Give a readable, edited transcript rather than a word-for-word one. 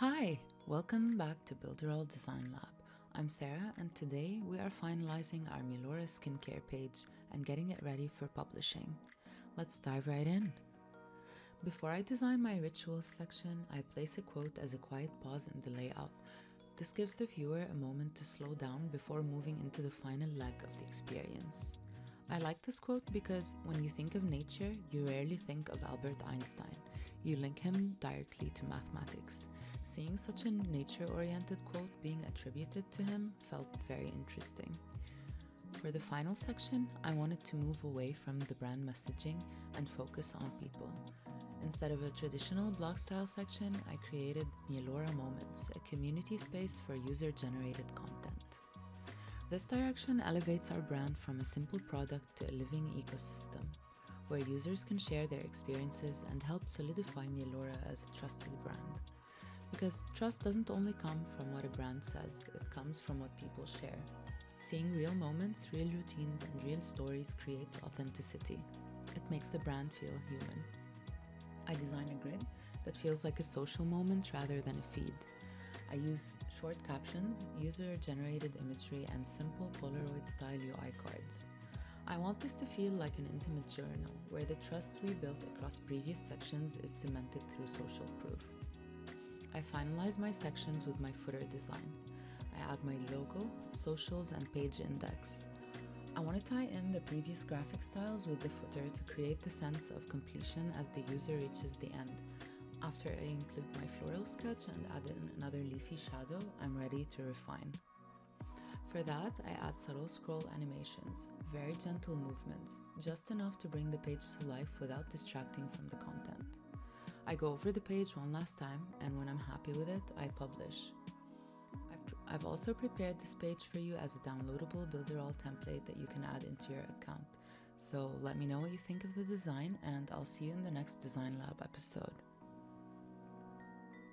Hi, welcome back to Builderall Design Lab. I'm Sarah, and today we are finalizing our Mielora skincare page and getting it ready for publishing. Let's dive right in. Before I design my rituals section, I place a quote as a quiet pause in the layout. This gives the viewer a moment to slow down before moving into the final leg of the experience. I like this quote because when you think of nature, you rarely think of Albert Einstein. You link him directly to mathematics. Seeing such a nature-oriented quote being attributed to him felt very interesting. For the final section, I wanted to move away from the brand messaging and focus on people. Instead of a traditional blog style section, I created Mielora Moments, a community space for user-generated content. This direction elevates our brand from a simple product to a living ecosystem, where users can share their experiences and help solidify Mielora as a trusted brand. Because trust doesn't only come from what a brand says, it comes from what people share. Seeing real moments, real routines, and real stories creates authenticity. It makes the brand feel human. I design a grid that feels like a social moment rather than a feed. I use short captions, user-generated imagery, and simple Polaroid-style UI cards. I want this to feel like an intimate journal, where the trust we built across previous sections is cemented through social proof. I finalize my sections with my footer design. I add my logo, socials, and page index. I want to tie in the previous graphic styles with the footer to create the sense of completion as the user reaches the end. After I include my floral sketch and add in another leafy shadow, I'm ready to refine. For that, I add subtle scroll animations, very gentle movements, just enough to bring the page to life without distracting from the content. I go over the page one last time, and when I'm happy with it, I publish. I've also prepared this page for you as a downloadable Builderall template that you can add into your account. So let me know what you think of the design, and I'll see you in the next Design Lab episode.